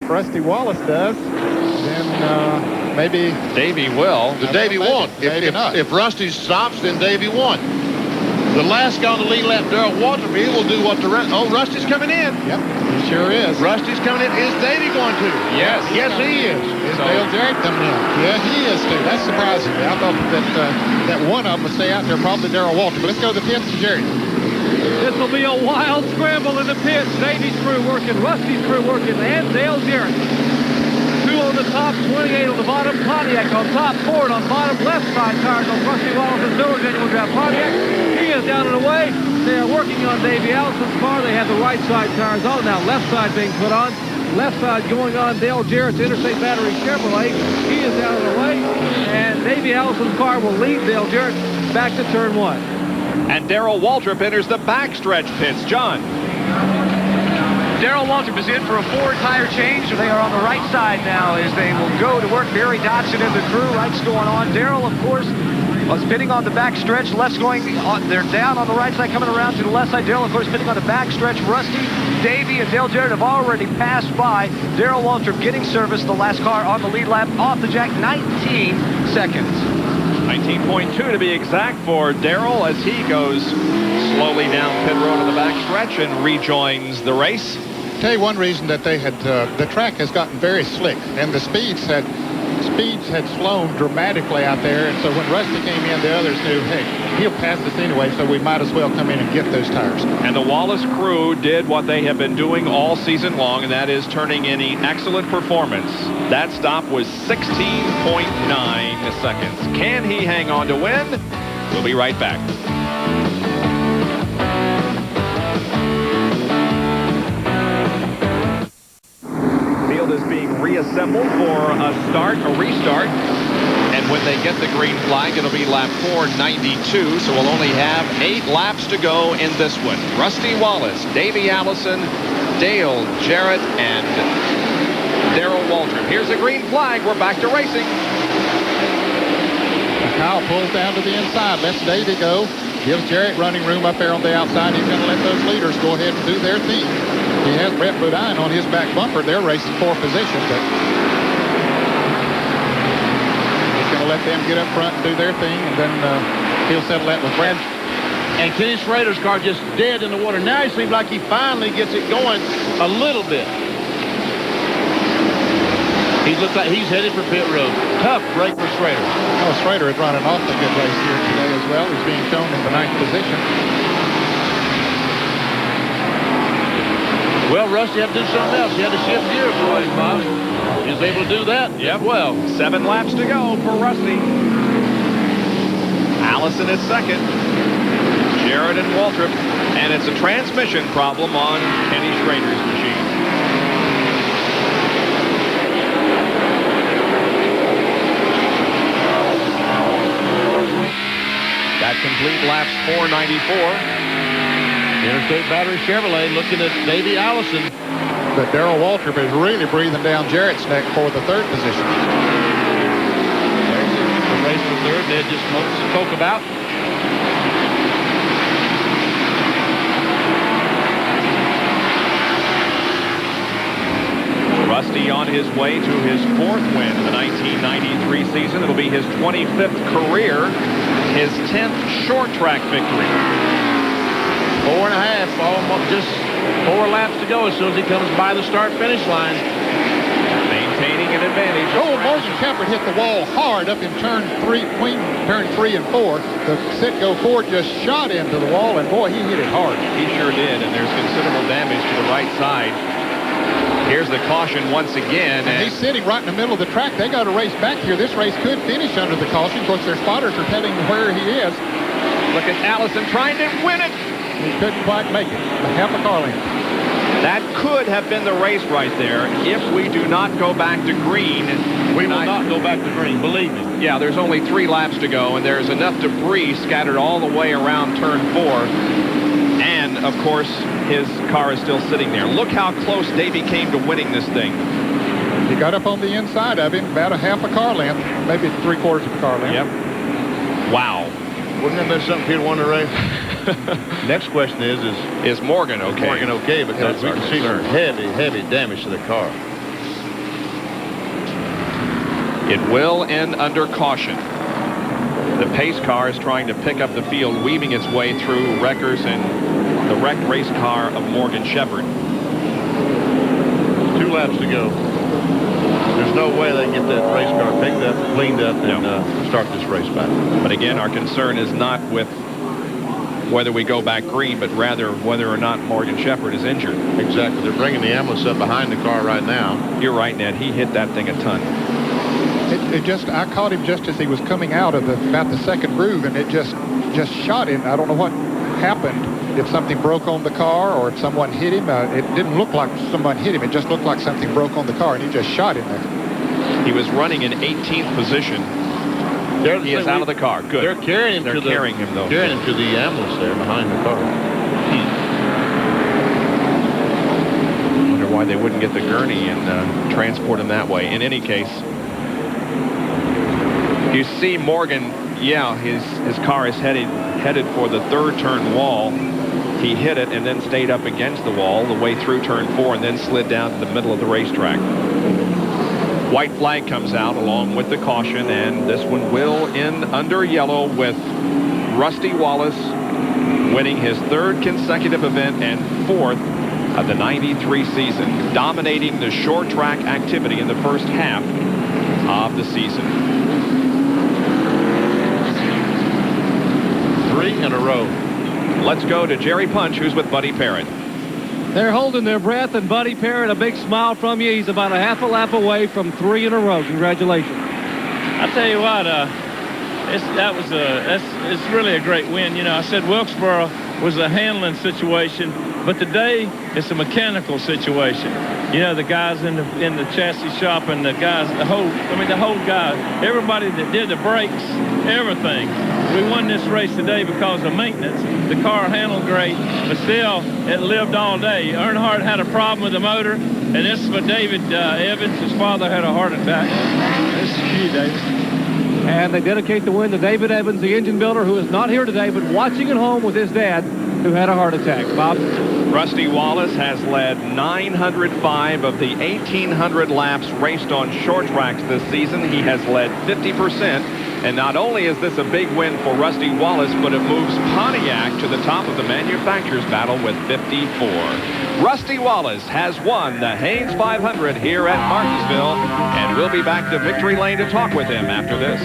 Rusty Wallace does, then maybe Davey will. The Davey won. If Rusty stops, then Davey won. The last guy on the lead lap, Darrell Waltrip, he will do what the rest. Oh, Rusty's coming in. Yep, he sure is. Rusty's coming in. Is Davey going to? Yes. Yes, he is. Is Dale Jarrett coming in? Yeah, he is too. That's surprising. I thought that one of them would stay out there, probably Darrell Waltrip. But let's go to the pits and Jarrett. This will be a wild scramble in the pits. Davey's crew working, Rusty's crew working, and Dale Jarrett. 2 on the top, 28 on the bottom. Pontiac on top, Ford on bottom. Left side tires on Rusty Wallace's Miller Genuine Draft Pontiac. He is down and away. They are working on Davey Allison's car. They have the right side tires on. Now left side being put on. Left side going on Dale Jarrett's Interstate Battery Chevrolet. He is down and away. And Davey Allison's car will lead Dale Jarrett back to turn 1. And Darrell Waltrip enters the backstretch pits. John. Darrell Waltrip is in for a Ford tire change. They are on the right side now as they will go to work. Barry Dodson and the crew. Right's going on. Darrell, of course, was pitting on the back stretch. Left's going on. They're down on the right side, coming around to the left side. Darrell, of course, pitting on the back stretch. Rusty, Davey, and Dale Jarrett have already passed by. Darrell Waltrip getting service. The last car on the lead lap off the jack. 19 seconds. 19.2 to be exact for Darrell as he goes slowly down pit road to the back stretch and rejoins the race. Tell you one reason that they had the track has gotten very slick, and the speeds had slowed dramatically out there, and so when Rusty came in, the others knew, hey, he'll pass us anyway, so we might as well come in and get those tires. And the Wallace crew did what they have been doing all season long, and that is turning in an excellent performance. That stop was 16.9 seconds. Can he hang on to win? We'll be right back. Is being reassembled for a restart, and when they get the green flag, it'll be lap 492, so we'll only have 8 laps to go in this one. Rusty Wallace, Davey Allison, Dale Jarrett, and Darrell Waltrip. Here's the green flag. We're back to racing. Kyle pulls down to the inside, lets Davey go, gives Jarrett running room up there on the outside. He's going to let those leaders go ahead and do their thing. He has Brett Bodine on his back bumper. They're racing for position, but he's going to let them get up front and do their thing, and then he'll settle that with Brett. And Kenny Schrader's car just dead in the water. Now he seems like he finally gets it going a little bit. He looks like he's headed for pit road. Tough break for Schrader. Oh, Schrader is running off a good race here today as well. He's being shown in the 9th position. Well, Rusty had to do something else. He had to shift gears for him, Bob. He was able to do that. Yep. Well, 7 laps to go for Rusty. Allison is second. Jarrett and Waltrip. And it's a transmission problem on Kenny Schrader's machine. That complete laps 494. Interstate Battery Chevrolet looking at Davey Allison. But Darrell Waltrip is really breathing down Jarrett's neck for the 3rd position. There's the race for 3rd Ned just spoke about. Rusty on his way to his 4th win in the 1993 season. It'll be his 25th career, his 10th short track victory. 4.5, almost just 4 laps to go as soon as he comes by the start-finish line. Maintaining an advantage. Oh, Morgan Shepherd hit the wall hard up in turn 3, between turn 3 and 4. The Citgo Ford just shot into the wall, and boy, he hit it hard. He sure did, and there's considerable damage to the right side. Here's the caution once again. And he's sitting right in the middle of the track. They got to race back here. This race could finish under the caution. Of course, their spotters are telling him where he is. Look at Allison trying to win it. He couldn't quite make it. Half a car length. That could have been the race right there if we do not go back to green. We will not go back to green, believe me. Yeah, there's only 3 laps to go, and there's enough debris scattered all the way around turn 4. And, of course, his car is still sitting there. Look how close Davey came to winning this thing. He got up on the inside of him, about a half a car length, maybe 3/4 of a car length. Yep. Wow. Wouldn't that been something Peter won the race? Next question is Morgan okay? Morgan okay? Because we can see some heavy damage to the car. It will end under caution. The pace car is trying to pick up the field, weaving its way through wreckers and the wrecked race car of Morgan Shepherd. 2 laps to go. There's no way they can get that race car picked up, cleaned up, and start this race back. But again, our concern is not with whether we go back green, but rather whether or not Morgan Shepherd is injured. Exactly. They're bringing the ambulance up behind the car right now. You're right, Ned. He hit that thing a ton. I caught him just as he was coming out of about the second groove, and it just shot him. I don't know what happened. If something broke on the car or if someone hit him. It didn't look like someone hit him. It just looked like something broke on the car, and he just shot him there. He was running in 18th position. He is out of the car. Good. They're carrying him. They're carrying him, though. Carrying him to the ambulance there behind the car. I wonder why they wouldn't get the gurney and transport him that way. In any case, you see Morgan. Yeah, his car is headed for the third turn wall. He hit it and then stayed up against the wall the way through turn 4 and then slid down to the middle of the racetrack. White flag comes out along with the caution, and this one will end under yellow with Rusty Wallace winning his 3rd consecutive event and 4th of the 93 season, dominating the short track activity in the first half of the season. 3 in a row. Let's go to Jerry Punch, who's with Buddy Parrott. They're holding their breath, and Buddy Parrott, a big smile from you. He's about a half a lap away from 3 in a row. Congratulations. I tell you what, it's really a great win. You know, I said Wilkesboro was a handling situation, but today it's a mechanical situation. You know, the guys in the chassis shop and the guys, the whole guy, everybody that did the brakes, everything. We won this race today because of maintenance. The car handled great, but still, it lived all day. Earnhardt had a problem with the motor, and this is for David Evans. His father had a heart attack. This is for you, David. And they dedicate the win to David Evans, the engine builder, who is not here today, but watching at home with his dad, who had a heart attack. Bob? Rusty Wallace has led 905 of the 1,800 laps raced on short tracks this season. He has led 50%. And not only is this a big win for Rusty Wallace, but it moves Pontiac to the top of the manufacturers battle with 54. Rusty Wallace has won the Haynes 500 here at Martinsville, and we'll be back to Victory Lane to talk with him after this.